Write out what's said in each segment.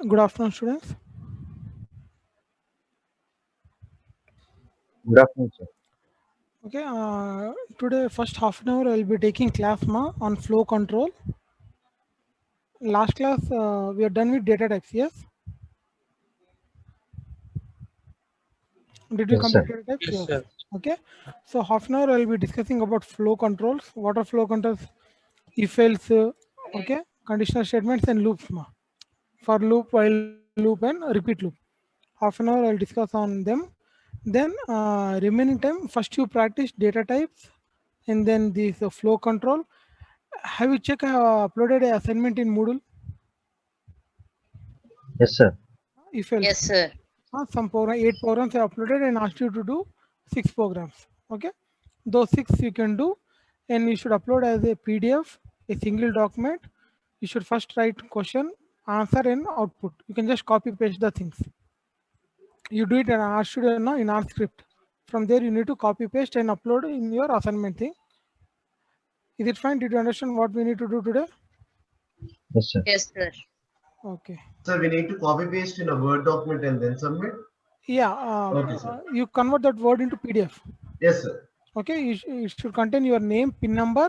Good afternoon, students. Good afternoon, sir. Okay, today first half an hour I will be taking class on flow control. Last class we are done with data types. Yes, did we Yes, complete sir. data types? Yes, Yes. sir. Okay, so half an hour I will be discussing about flow controls. What are flow controls? If else, okay, conditional statements and loops. For loop, while loop, and repeat loop. Half an hour I'll discuss on them. Then remaining time, first you practice data types, and then this flow control. Have you checked? I have uploaded an assignment in Moodle. Yes, sir. If else, Yes, sir. some program, 8 programs I uploaded and asked you to do 6 programs. Okay, those six you can do, and you should upload as a PDF, a single document. You should first write question, answer, and output. You can just copy paste the things. You do it in R Studio now in R script. From there, you need to copy paste and upload in your assignment thing. Is it fine? Did you understand what we need to do today? Yes, sir. Yes, sir. Okay. Sir, we need to copy paste in a Word document and then submit? Yeah, Okay, sir. you convert that word into PDF. Yes, sir. Okay, it should contain your name, pin number,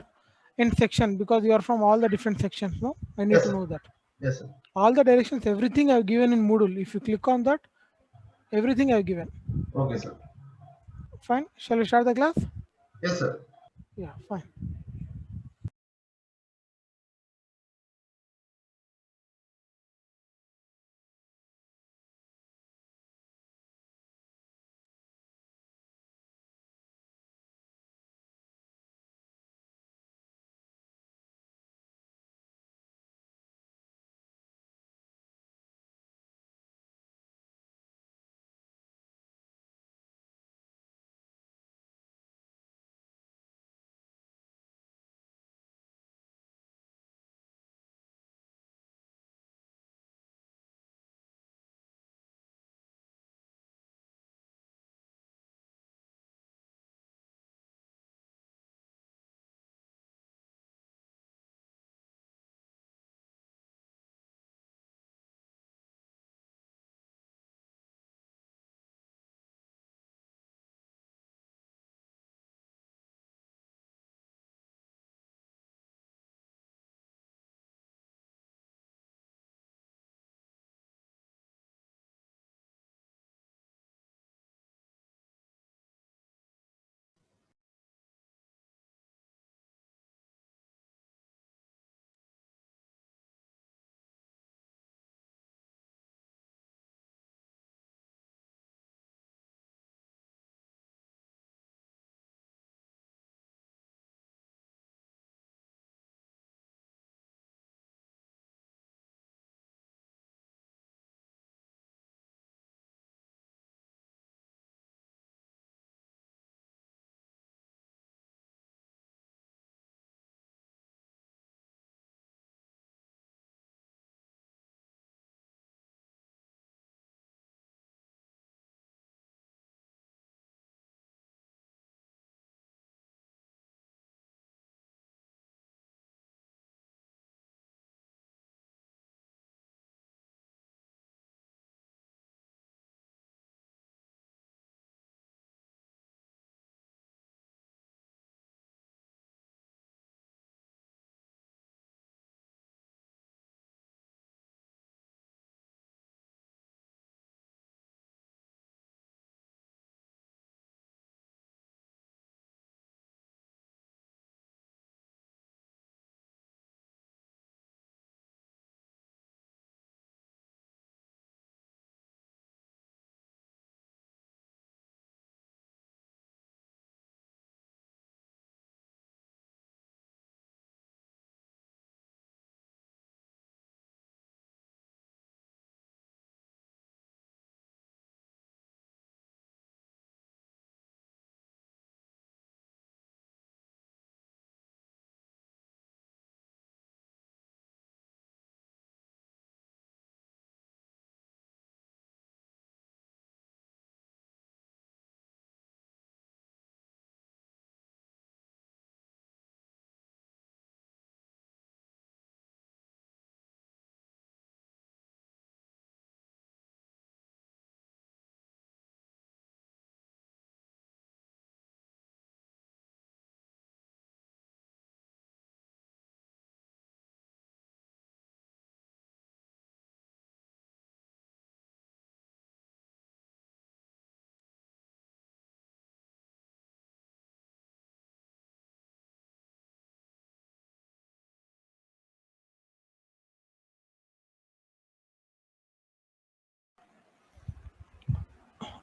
and section because you are from all the different sections. No, I need Yes, to sir. know that. Yes, sir. All the directions, everything I've given in Moodle. If you click on that, everything I've given. Okay, sir. Fine. Shall we start the class? Yes, sir. Yeah, fine.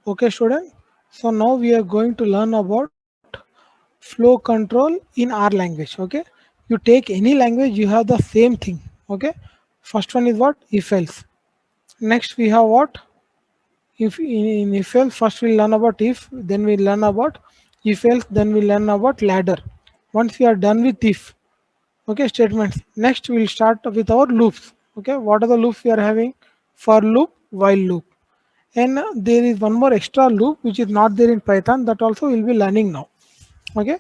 Okay, student. So now we are going to learn about flow control in R language. Okay, you take any language, you have the same thing. Okay, first one is what? If else. Next we have what? If in if else, first we learn about if, then we learn about if else, then we learn about ladder. Once we are done with if, okay, statements, next we'll start with our loops. Okay, what are the loops we are having? For loop, while loop, and there is one more extra loop which is not there in Python, that also we'll be learning now. Okay,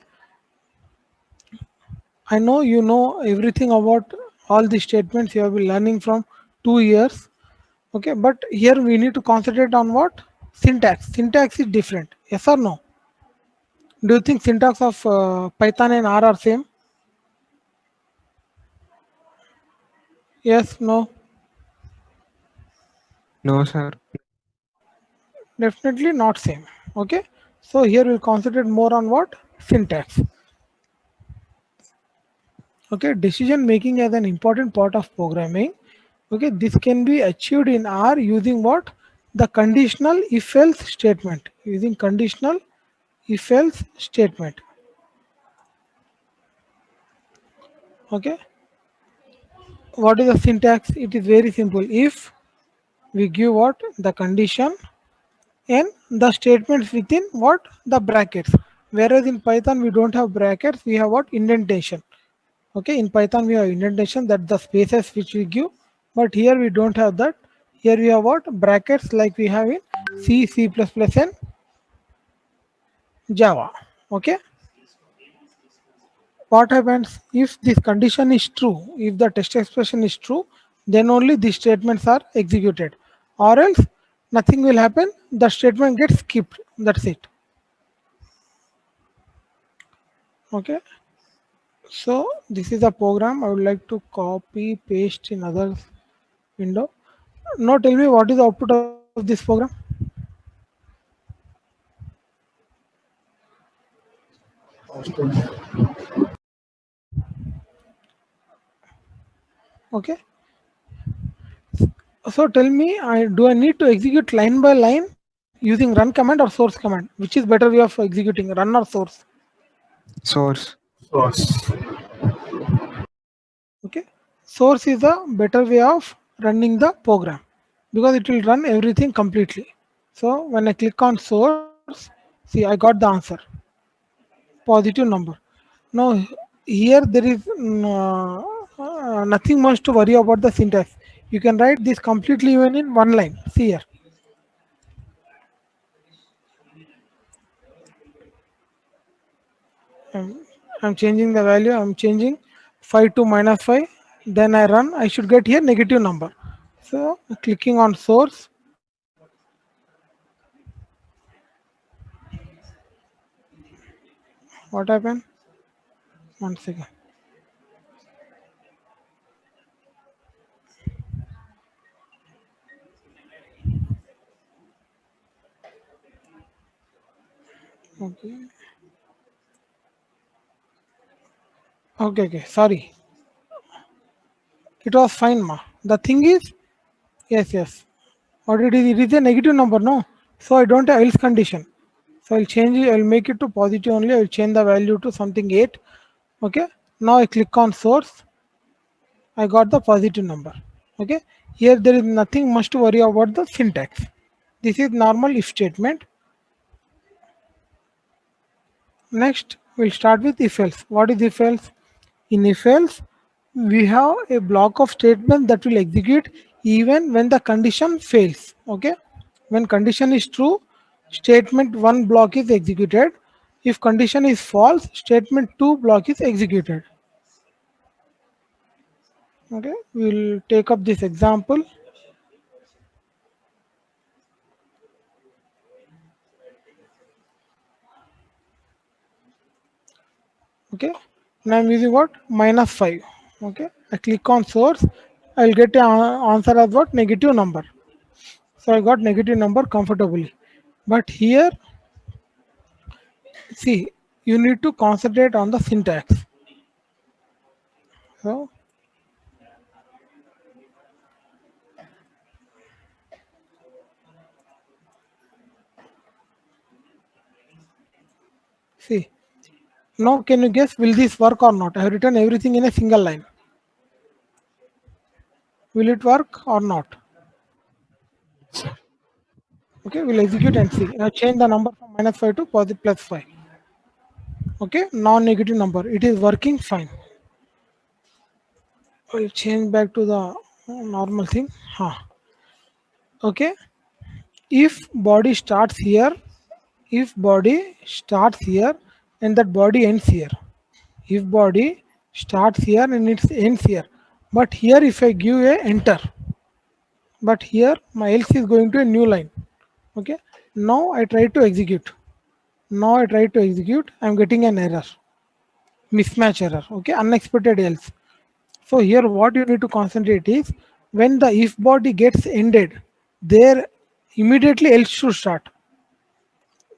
I know you know everything about all these statements you have been learning from 2 years. Okay, but here we need to concentrate on what? Syntax. Syntax is different. Yes or no? Do you think syntax of Python and R are same? Yes, no, No, sir. definitely not same. Okay, so here we'll concentrate more on what? Syntax. Okay, decision making as an important part of programming. Okay, this can be achieved in R using what? The conditional if else statement. Using conditional if else statement. Okay, what is the syntax? It is very simple. If we give what? The condition and the statements within what? The brackets. Whereas in Python we don't have brackets, we have what? Indentation. Okay, in Python we have indentation, that the spaces which we give, but here we don't have that. Here we have what? Brackets, like we have in C, C++, and Java. Okay, what happens if this condition is true? If the test expression is true, then only these statements are executed, or else nothing will happen. The statement gets skipped. That's it. Okay, so this is a program. I would like to copy paste in other window. Now tell me, what is the output of this program? Okay, so tell me, do I need to execute line by line using run command or source command? Which is better way of executing, run or source? Source. Source. Okay, source is a better way of running the program because it will run everything completely. So when I click on source, see, I got the answer, positive number. Now here there is nothing much to worry about the syntax. You can write this completely even in one line. See here. I'm, I'm changing the value. I'm changing 5 to -5. Then I run. I should get here negative number. So clicking on source. What happened? One second. Okay. Okay. Okay. Sorry. It was fine, ma. The thing is, yes, yes. What it is? It is a negative number, no. So I don't have else condition. So I'll change it. I'll make it to positive only. I'll change the value to something 8. Okay. Now I click on source. I got the positive number. Okay, here there is nothing much to worry about the syntax. This is normal if statement. Next we'll start with if else. What is if else? In if else we have a block of statements that will execute even when the condition fails. Okay, when condition is true, statement 1 block is executed. If condition is false, statement 2 block is executed. Okay, we'll take up this example. Okay, now I'm using what? -5. Okay, I click on source. I'll get an answer as what? Negative number. So I got negative number comfortably. But here, see, you need to concentrate on the syntax. So See, now can you guess, will this work or not? I have written everything in a single line. Will it work or not? Okay, we'll execute and see. Now change the number from -5 to positive +5. Okay, non-negative number. It is working fine. We'll change back to the normal thing. Huh. Okay, if body starts here, if body starts here and that body ends here, if body starts here and it ends here, but here if I give a enter, but here my else is going to a new line. Okay, now I try to execute. Now I try to execute, I'm getting an error, mismatch error. Okay, unexpected else. So here what you need to concentrate is when the if body gets ended, there immediately else should start.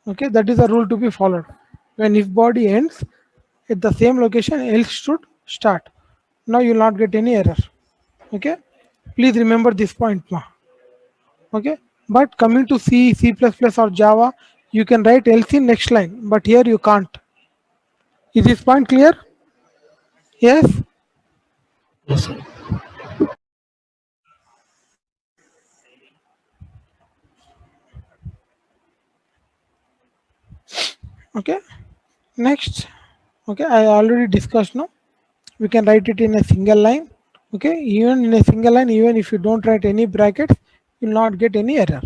Okay, that is the rule to be followed. When if body ends at the same location, else should start. Now you will not get any error. Okay, please remember this point, ma. Okay, but coming to C, C++ or Java, you can write else in next line, but here you can't. Is this point clear? Yes. Yes, sir. Okay, next. Okay, I already discussed now. We can write it in a single line. Okay, even in a single line, even if you don't write any brackets, you will not get any error.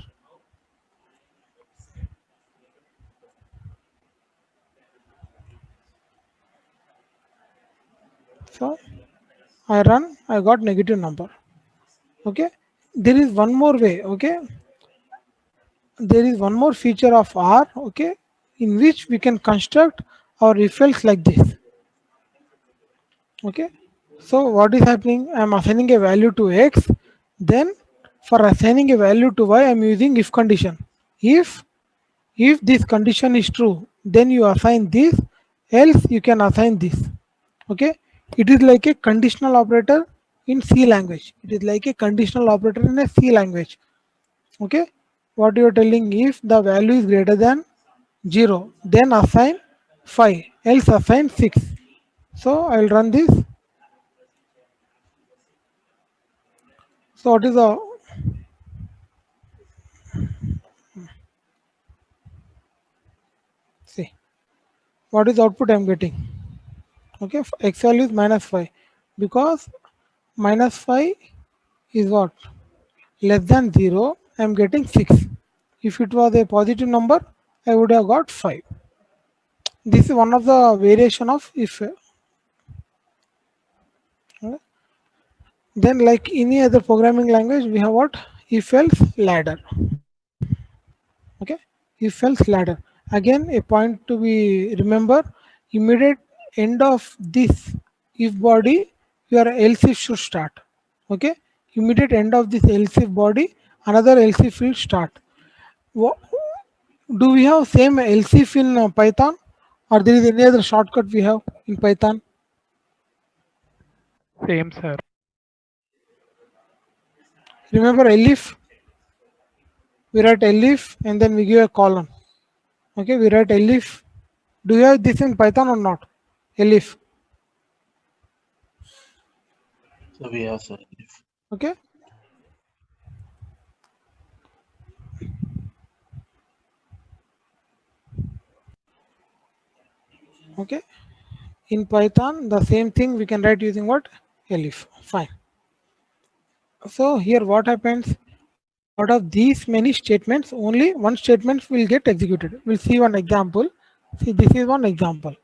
So I run, I got negative number. Okay, there is one more way. Okay, there is one more feature of R. Okay, in which we can construct our if else like this. Okay, so what is happening, I am assigning a value to x, then for assigning a value to y I am using if condition. If this condition is true, then you assign this, else you can assign this. Okay, it is like a conditional operator in C language. It is like a conditional operator in a C language. Okay, what you are telling, if the value is greater than 0, then assign 5, else assign 6. So I will run this. So what is the, see, what is the output I am getting? Okay, x value is -5, because -5 is what, less than 0, I am getting 6. If it was a positive number, I would have got 5. This is one of the variation of if. Then like any other programming language, we have what, if else ladder. Okay, if else ladder. Again, a point to be remember, immediate end of this if body, your else if should start. Okay, immediate end of this else if body, another else if will start. Wha- Do we have same else if in Python, or there is any other shortcut we have in Python? Same, sir. Remember elif? We write elif and then we give a column. Okay, we write elif. Do you have this in Python or not? Elif. So we have, sir. Okay. Okay. In Python, the same thing we can write using what? Elif. Fine. So here what happens? Out of these many statements, only one statement will get executed. We'll see one example. See, this is one example.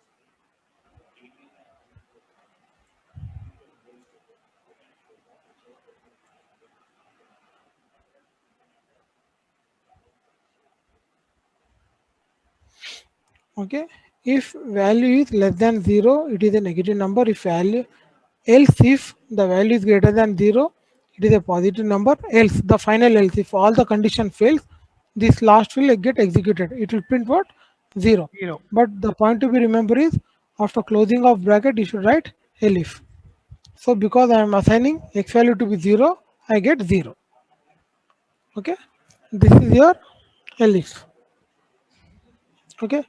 Okay, if value is less than 0, it is a negative number. If value, else if the value is greater than 0, it is a positive number. Else, the final else, if all the condition fails, this last will get executed. It will print what? 0. 0. But the point to be remember is, after closing of bracket you should write elif. So because I am assigning x value to be 0, I get 0. Okay, this is your elif. Okay,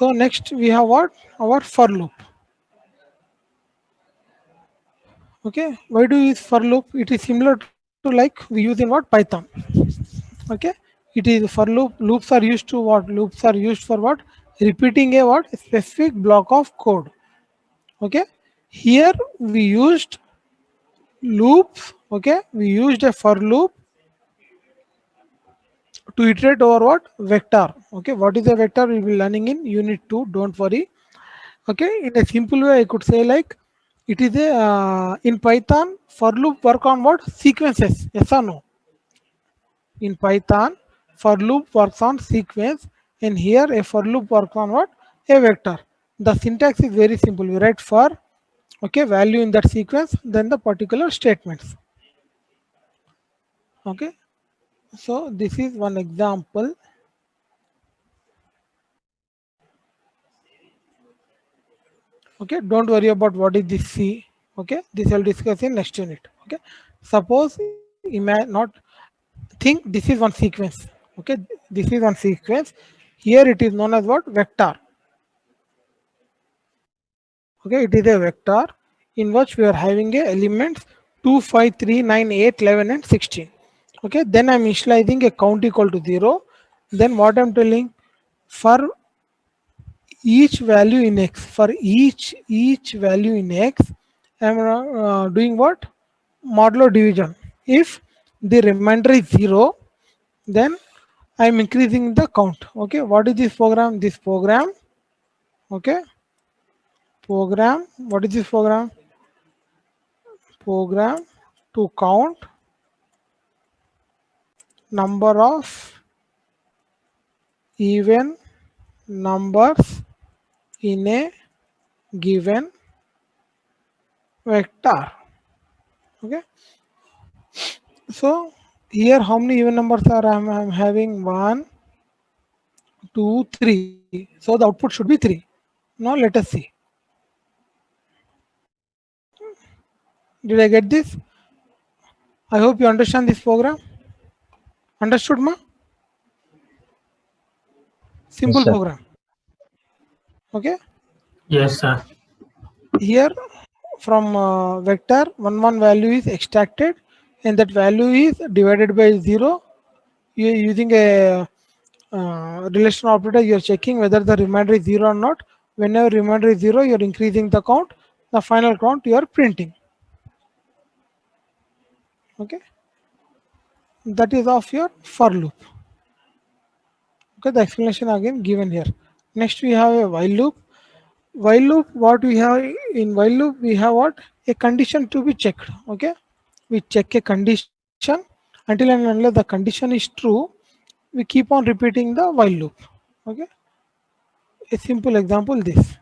So next we have what? Our for loop. Okay, why do we use for loop? It is similar to like we use in what? Python. Okay, it is for loop. Loops are used to what? Loops are used for what? Repeating a what? A specific block of code. Okay, here we used loops. Okay, we used a for loop to iterate over what? Vector. Okay, what is a vector? We will be learning in unit 2. Don't worry. Okay, in a simple way I could say like it is a in Python for loop work on what? Sequences. Yes or no? In Python for loop works on sequence, and here a for loop works on what? A vector. The syntax is very simple. We write for, okay, value in that sequence, then the particular statements. Okay, so this is one example. Okay, don't worry about what is this C. Okay, this I'll discuss in next unit. Okay, suppose not think this is one sequence. Okay, this is one sequence. Here it is known as what? Vector. Okay, it is a vector in which we are having a elements 2, 5, 3, 9, 8, 11, and 16. Okay, then I'm initializing a count equal to 0. Then what I'm telling, for each value in x, for each value in x, I'm doing what? Modulo division. If the remainder is 0, then I'm increasing the count. Okay, what is this program? This program, okay, what is this program? Program to count number of even numbers in a given vector. Okay, so here how many even numbers are I'm having? 1, 2, 3. So the output should be 3. Now let us see. Did I get this? I hope you understand this program. Understood, ma? Simple sir. program. Okay. Yes, sir. Here from vector, one value is extracted, and that value is divided by 0. You are using a relational operator. You are checking whether the remainder is 0 or not. Whenever remainder is 0, you are increasing the count. The final count you are printing. Okay, that is of your for loop. Okay, the explanation again given here. Next we have a while loop. While loop, what we have in while loop, we have what? A condition to be checked. Okay, we check a condition until and unless the condition is true, we keep on repeating the while loop. Okay, a simple example this.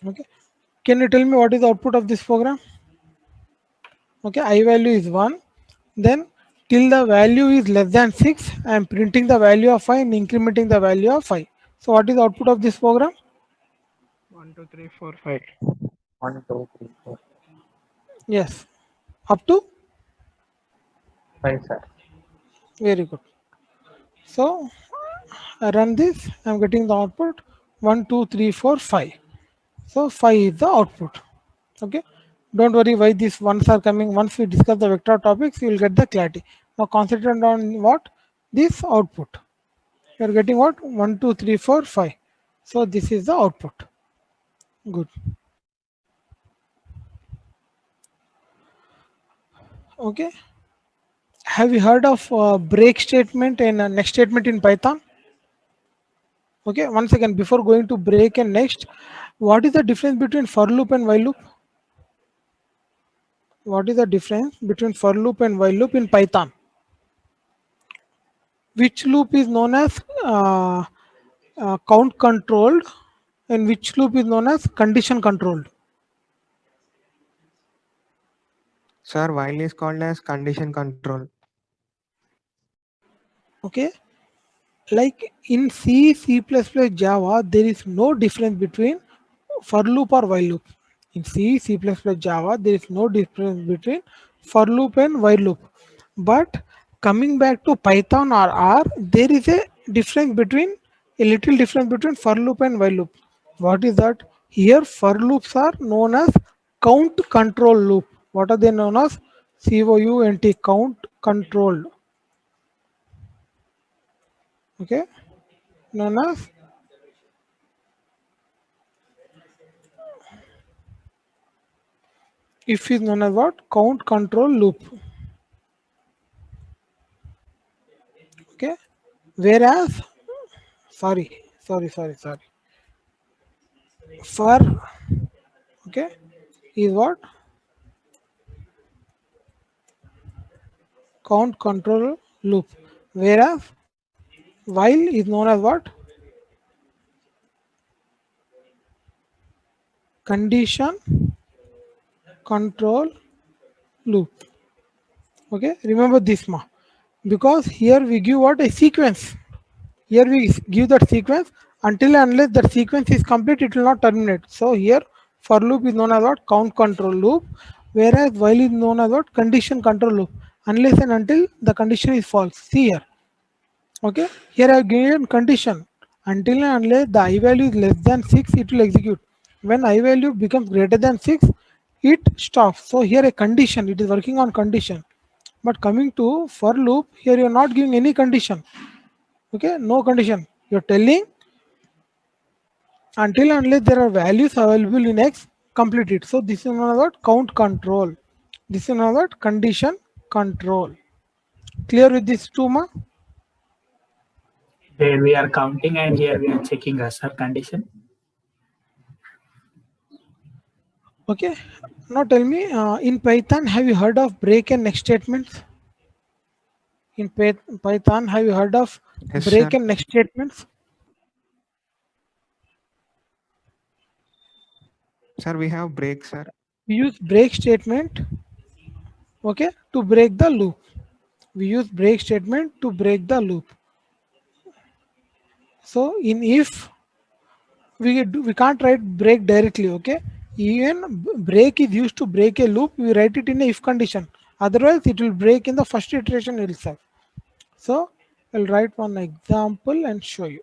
Okay, can you tell me what is the output of this program? Okay, I value is 1, then till the value is less than 6, I am printing the value of 5 and incrementing the value of 5. So what is the output of this program? 1, 2, 3, 4, 5. 1, 2, 3, 4, Yes, up to 5, sir. very good. So I run this, I'm getting the output 1, 2, 3, 4, 5. So 5 is the output. Okay, don't worry why these ones are coming. Once we discuss the vector topics, you will get the clarity. Now concentrate on what? This output. You are getting what? 1, 2, 3, 4, 5. So this is the output. Good. Okay. Have you heard of break statement and next statement in Python? Okay. Once again, before going to break and next, what is the difference between for loop and while loop? What is the difference between for loop and while loop in Python? Which loop is known as count controlled and which loop is known as condition controlled? Sir, while is called as condition control. Okay, like in C, C++, Java, there is no difference between for loop or while loop. In C, C++, Java, there is no difference between for loop and while loop. But Coming back to Python or R, there is a little difference between for loop and while loop. What is that? Here, for loops are known as count control loop. What are they known as? COUNT, count controlled. Okay, known as if is known as what? Count control loop. Okay, whereas sorry, for okay is what? Count control loop, whereas while is known as what? Condition control loop. Okay, remember this ma, because here we give what? A sequence. Here we give that sequence. Until and unless that sequence is complete, it will not terminate. So here for loop is known as what? Count control loop, whereas while is known as what? Condition control loop, unless and until the condition is false. See here. Okay, here I have given condition. Until and unless the I value is less than 6, it will execute. When I value becomes greater than 6, it stops. So here a condition, it is working on condition. But coming to for loop, here you are not giving any condition. Okay, no condition. You are telling until and unless there are values available in X, complete it. So this is known as what? Count control. This is known as what? Condition control. Clear with this too, ma? Here we are counting and here we are checking a sir condition. Okay. Now tell me, in Python, have you heard of break and next statements? In Python, have you heard of Yes, break sir. and next statements? Sir, we have break, sir. We use break statement, okay, to break the loop. We use break statement to break the loop. So in if we can't write break directly, okay. Even break is used to break a loop. We write it in a if condition. Otherwise, it will break in the first iteration itself. So I'll write one example and show you.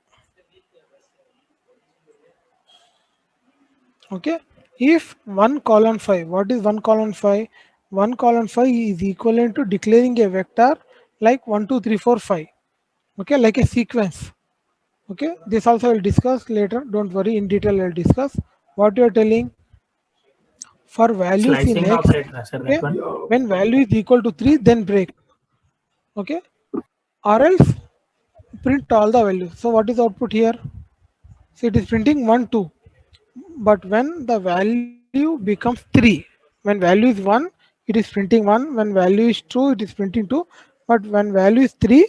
Okay, if 1 colon 5, what is 1 colon 5? 1 colon 5 is equivalent to declaring a vector like 1 2 3 4 5. Okay, like a sequence. Okay, this also I'll discuss later, don't worry, in detail I'll discuss. What you are telling, for values in Slicing X, operator, sir, okay, that one. when value is equal to 3, then break. Okay, or else print all the values. So what is output here? So it is printing 1 2, but when the value becomes 3, when value is 1, it is printing 1. When value is true, it is printing 2. But when value is 3,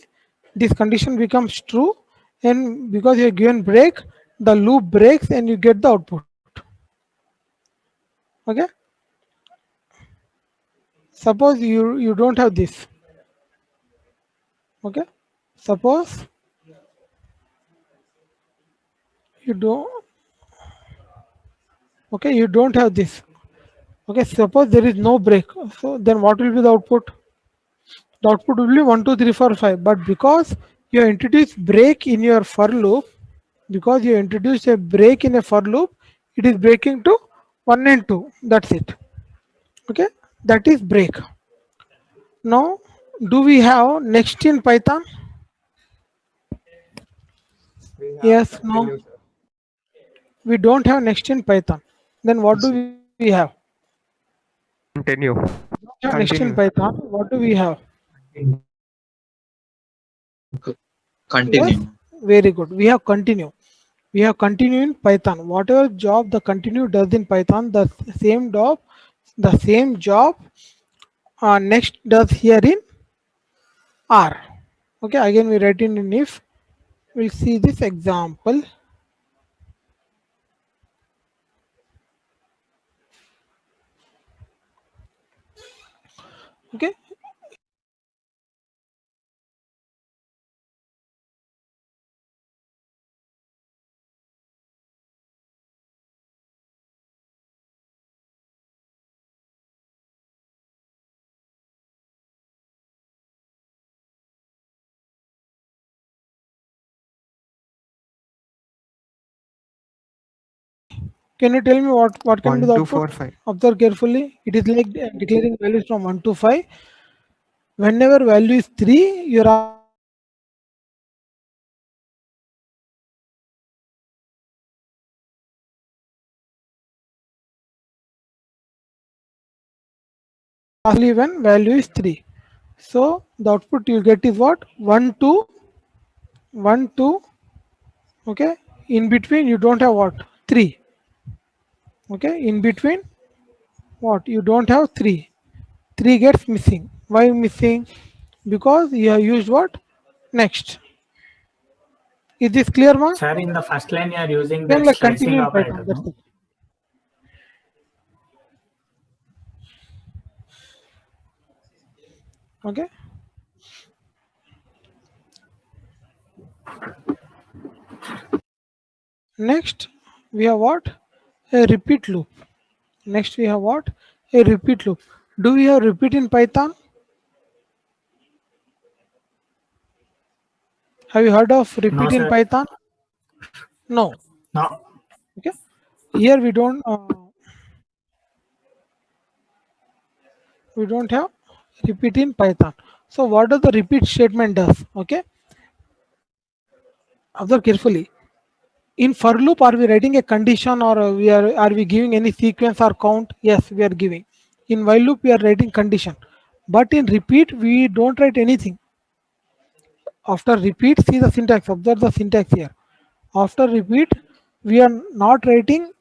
this condition becomes true, and because you are given break, the loop breaks and you get the output. Okay, suppose you don't have this. Okay, suppose you don't, okay, you don't have this. Okay, suppose there is no break, so then what will be the output? The output will be 1 2 3 4 5. But because you introduce break in your for loop, because you introduce a break in a for loop, it is breaking to 1 and 2. That's it. Okay, that is break. Now, do we have next in Python? We have Yes, no, continue, sir. we don't have next in Python. Then what Yes, do sir. we have? Continue. Don't have next in Continue. Python. What do we have? Yes, Continue. very good. We have continue. We have continue in Python. Whatever job the continue does in Python, the same job next does here in R. Okay, again we write in if. We'll see this example. Okay, Can you tell me what can be 1, the 2, output? 4, 5. Observe carefully. It is like declaring values from 1 to 5. Whenever value is 3, you are only when value is 3. So the output you get is what? 1 2 1 2. Okay. In between you don't have what? 3. Okay. In between what? You don't have 3. 3 gets missing. Why missing? Because you have used what? Next. Is this clear, ma? Sir, in the first line, you are using Then that like slicing continue in operator. Python. That's No? it. Okay. Next we have what? A repeat loop. Next we have what? A repeat loop. Do we have repeat in Python? Have you heard of No, repeat in sir. Python? No. No. Okay. Here we don't have repeat in Python. So what does the repeat statement does? Okay. Observe carefully. In for loop, are we writing a condition or are we giving any sequence or count? Yes, we are giving. In while loop, we are writing condition. But in repeat, we don't write anything. After repeat, see the syntax. Observe the syntax here. After repeat, we are not writing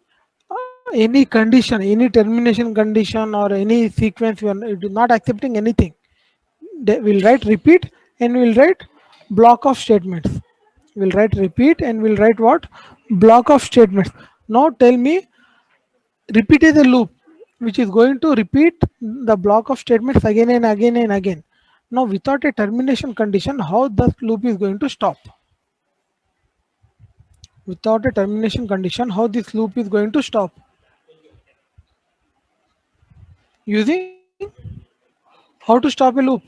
any condition, any termination condition or any sequence. We are not accepting anything. We'll write repeat and we'll write block of statements. We'll write repeat and we'll write what? Block of statements. Now tell me, repeat is a loop which is going to repeat the block of statements again and again and again. Now without a termination condition, how the loop is going to stop? Without a termination condition, how this loop is going to stop? Using how to stop a loop?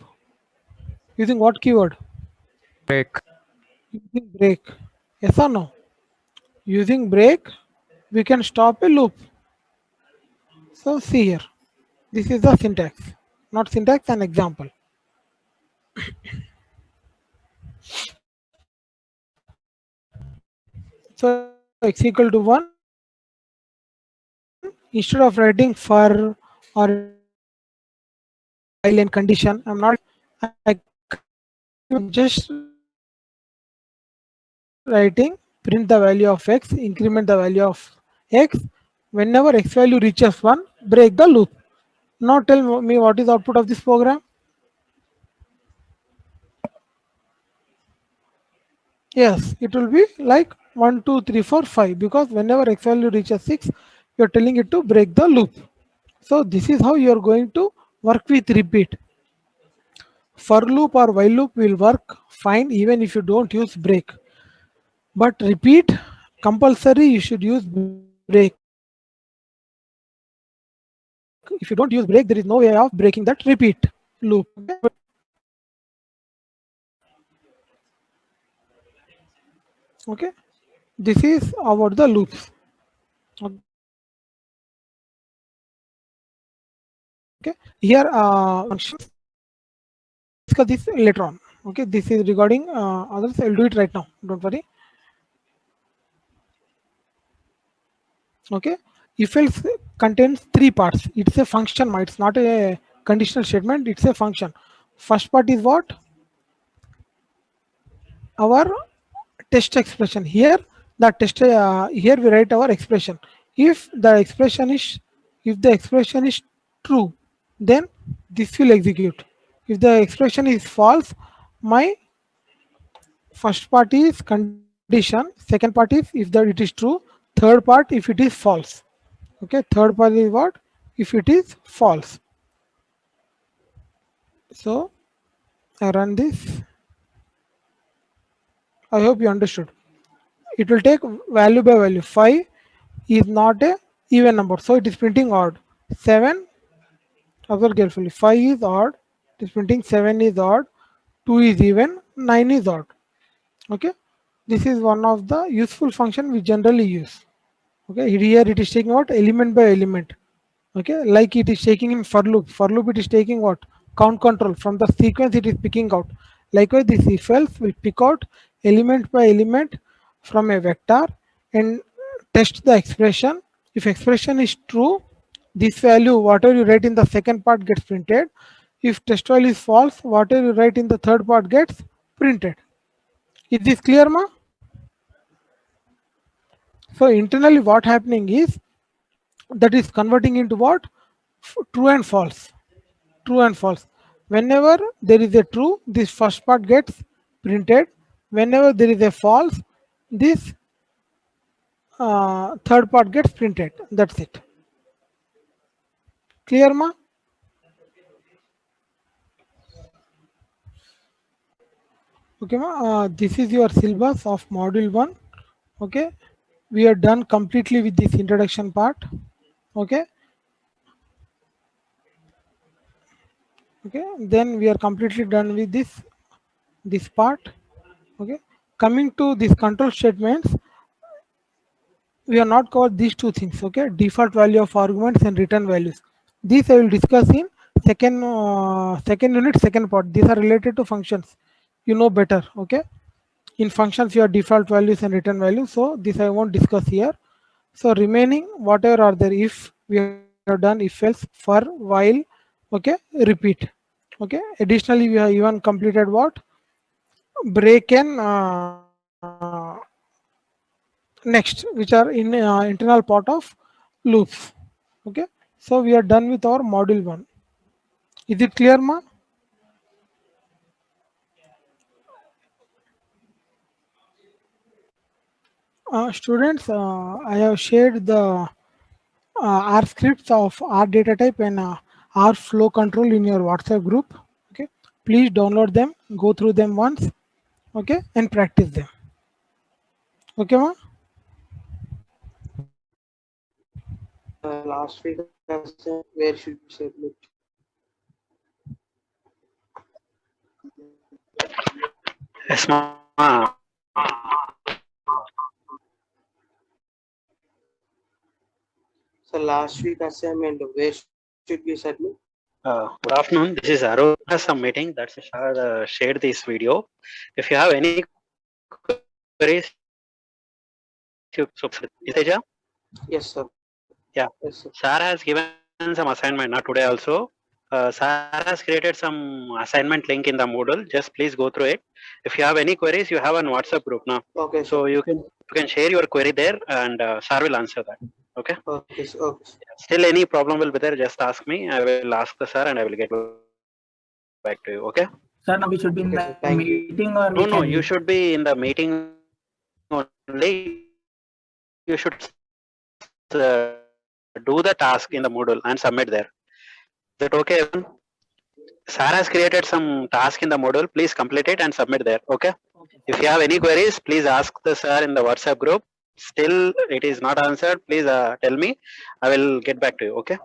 Using what keyword? Break. Using break. Yes or no? Using break, we can stop a loop. So see here. This is the syntax. Not syntax, an example. So x equal to 1. Instead of writing for or while in condition, I'm not I just writing print the value of x, increment the value of x. Whenever x value reaches 1, break the loop. Now tell me what is the output of this program. Yes, it will be like 1, 2, 3, 4, 5 because whenever x value reaches 6, you're telling it to break the loop. So this is how you're going to work with repeat. For loop or while loop will work fine even if you don't use break. But repeat, compulsory you should use break. If you don't use break, there is no way of breaking that repeat loop. Okay, this is about the loops. Okay, here functions discuss this later on. Okay, this is regarding others. I'll do it right now. Don't worry. Okay, if else contains three parts. It's a function. It's not a conditional statement. It's a function. First part is what? Our test expression. Here the test here we write our expression. If the expression is true, then this will execute. If the expression is false, my first part is condition, second part is if that it is true, third part if it is false. Okay, third part is what? If it is false. So I run this. I hope you understood. It will take value by value. 5 is not a even number, so it is printing odd. 7, observe carefully, 5 is odd, it is printing 7 is odd, 2 is even, 9 is odd. Okay, this is one of the useful function we generally use. Okay, here it is taking what? Element by element. Okay, like it is taking in for loop. For loop it is taking what? Count control. From the sequence it is picking out. Likewise, this if else will pick out element by element from a vector and test the expression. If expression is true, this value, whatever you write in the second part, gets printed. If test value is false, whatever you write in the third part gets printed. Is this clear, ma? So internally what happening is that is converting into what? True and false. True and false. Whenever there is a true, this first part gets printed. Whenever there is a false, this third part gets printed. That's it. Clear, ma? Okay, ma. This is your syllabus of module 1. Okay, we are done completely with this introduction part. Okay, okay, then we are completely done with this part. Okay, coming to these control statements, we are not covered these two things. Okay, default value of arguments and return values. These I will discuss in second unit, second part. These are related to functions. You know better. Okay, in functions you have default values and return values. So this I won't discuss here. So remaining whatever are there, if we have done if else, for, while, okay, repeat. Okay, additionally we have even completed what? Break and next, which are in internal part of loops. Okay, so we are done with our module 1. Is it clear, ma? Students, I have shared the R scripts of R data type and R flow control in your WhatsApp group. Okay, please download them, go through them once, okay, and practice them. Okay, ma? Last week, where should we submit? Yes, ma. So last week assignment, where should we submit? Good afternoon. This is Arun. Has some meeting. That's shared this video. If you have any queries, Iteja? Yes, sir. Yeah. Yes, sir. Sir has given some assignment, not today also. Sir has created some assignment link in the Moodle. Just please go through it. If you have any queries, you have an WhatsApp group now. Okay, So you can share your query there, and Sir will answer that. Okay. okay, sir. Okay. Still, any problem will be there. Just ask me. I will ask the sir, and I will get back to you. Okay. Sir, now we should be in Okay, the sir. Thank you. meeting or we No, can you leave? should be in the meeting only. You should do the task in the Moodle and submit there. Is that okay? Sir has created some task in the Moodle. Please complete it and submit there. Okay. If you have any queries, please ask the sir in the WhatsApp group. Still, it is not answered. Please tell me. I will get back to you. Okay.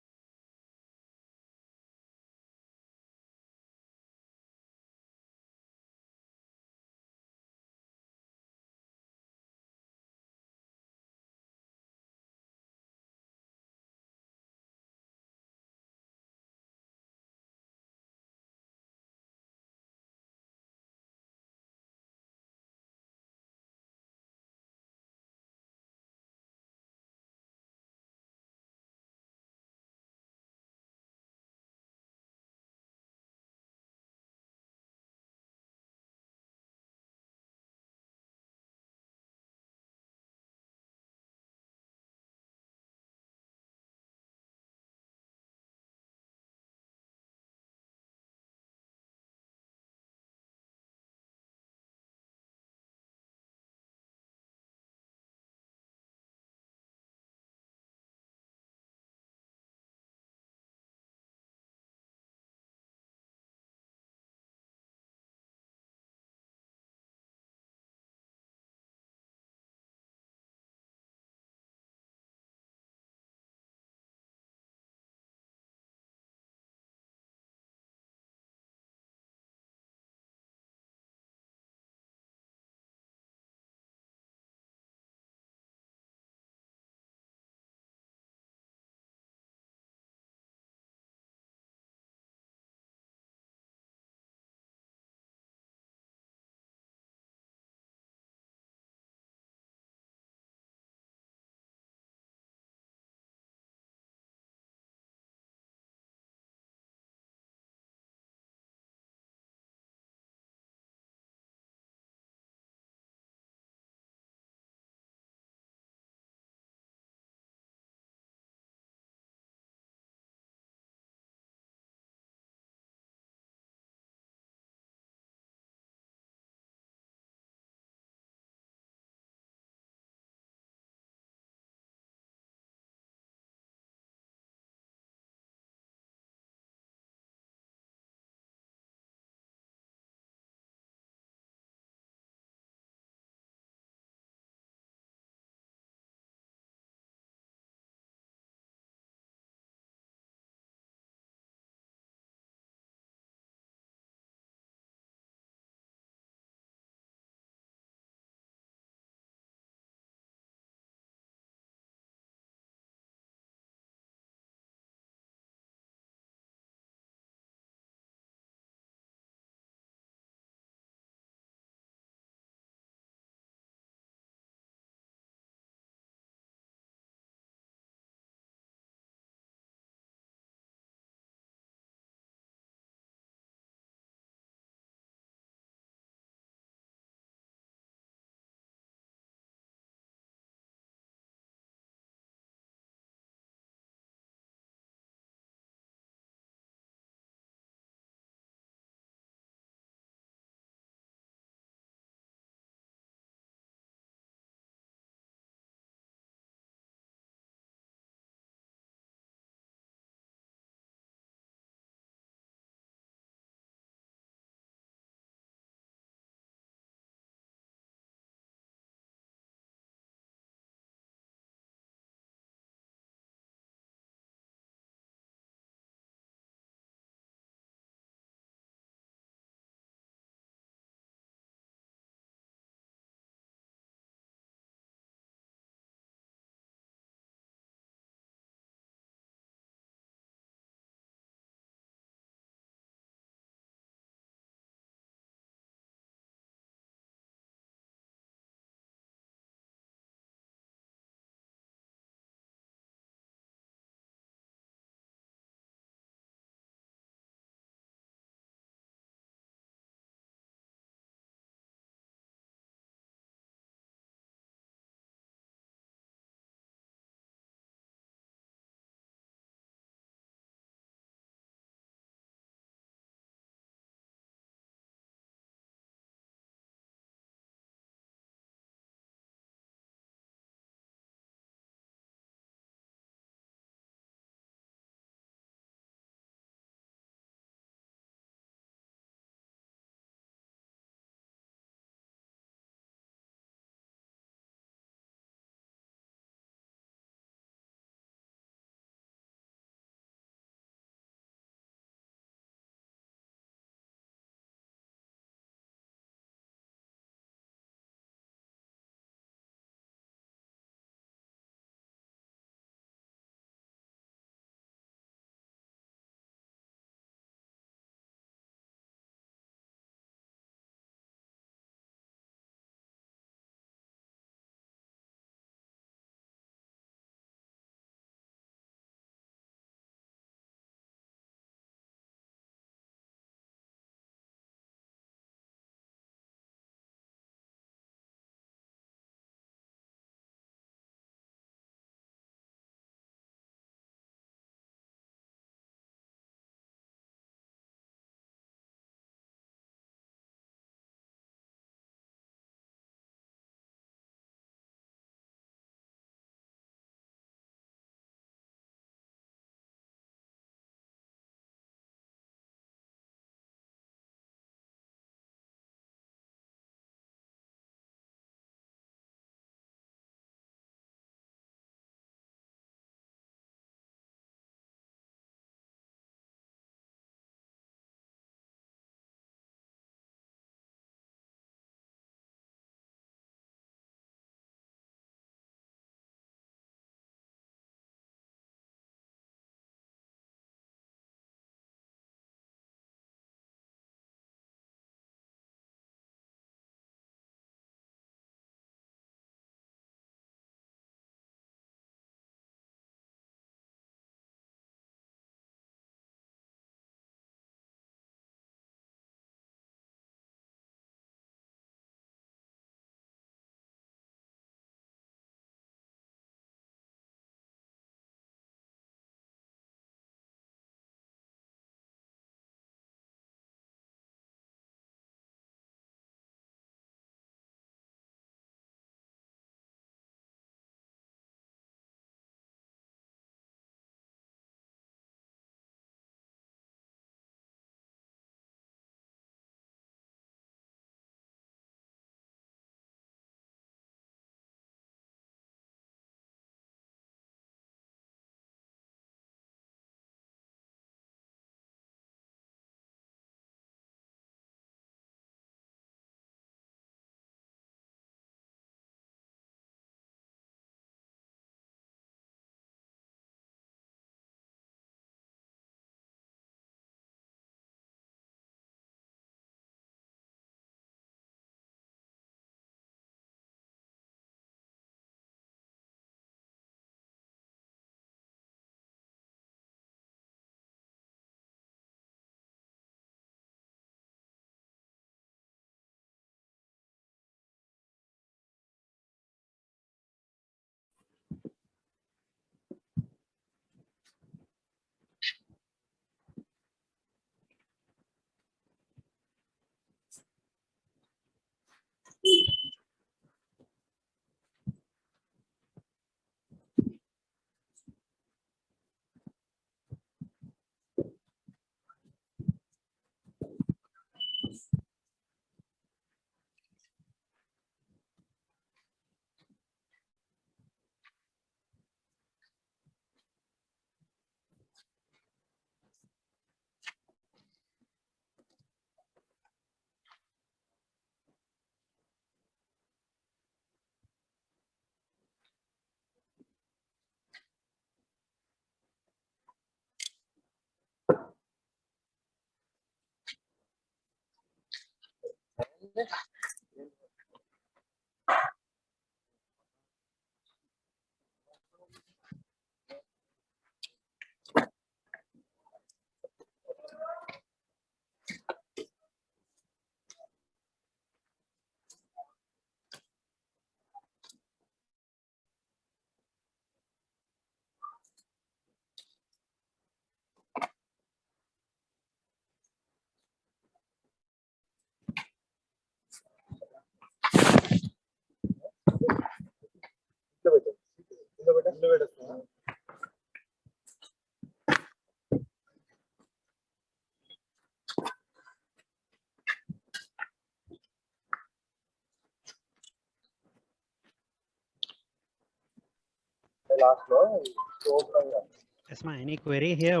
Yes, ma'am. Any query here?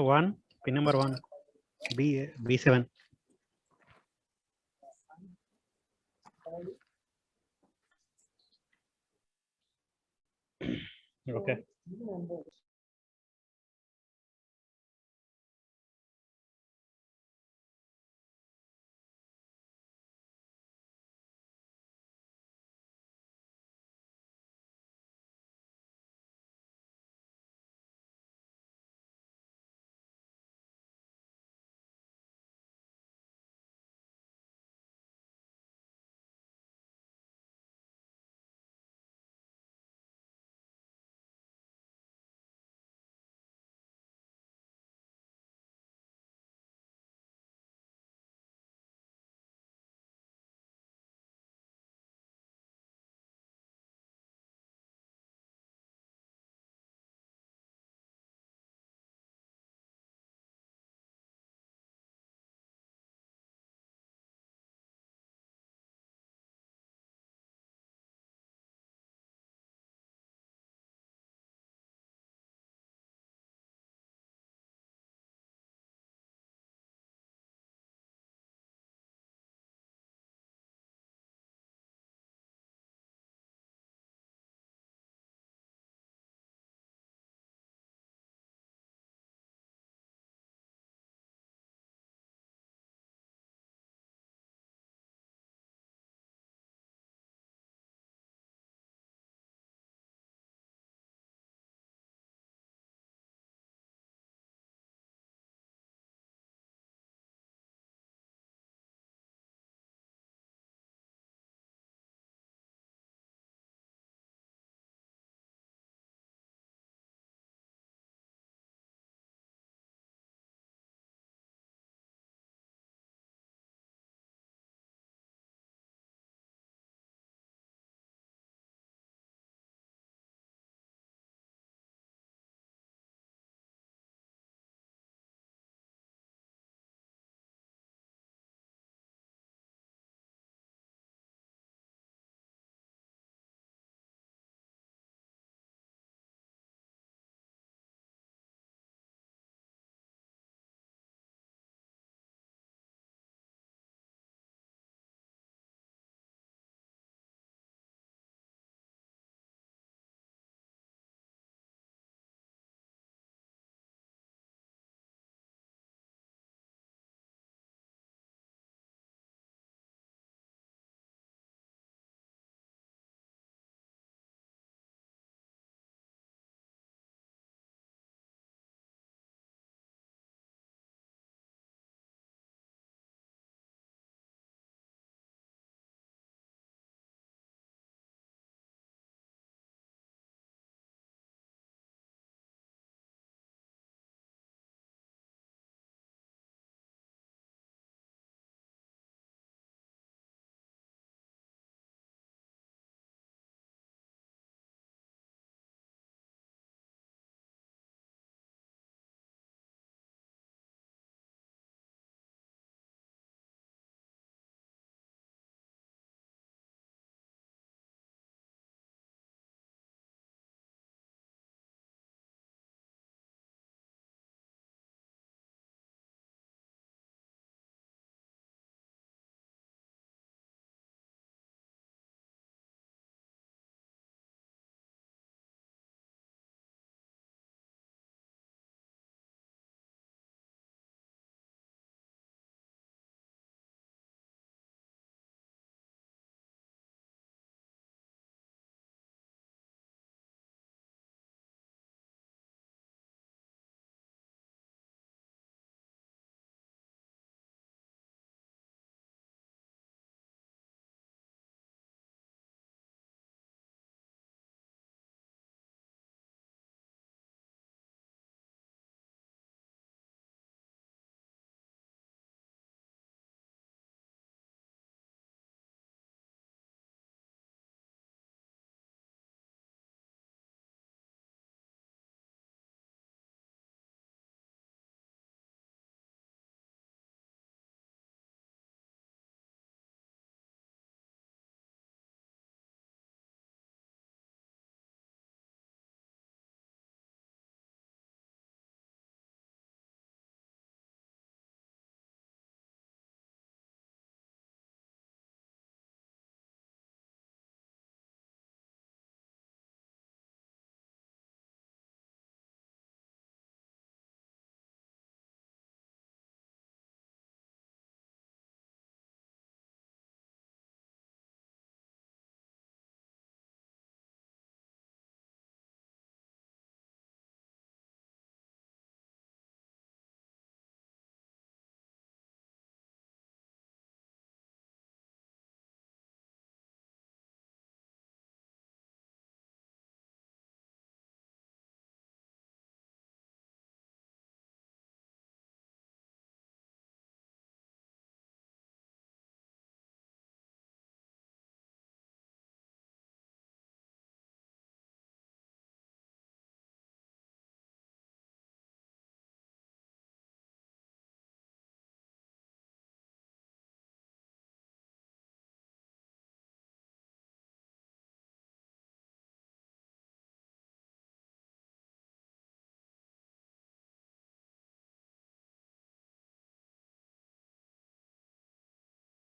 Pin number 1, B7. Okay.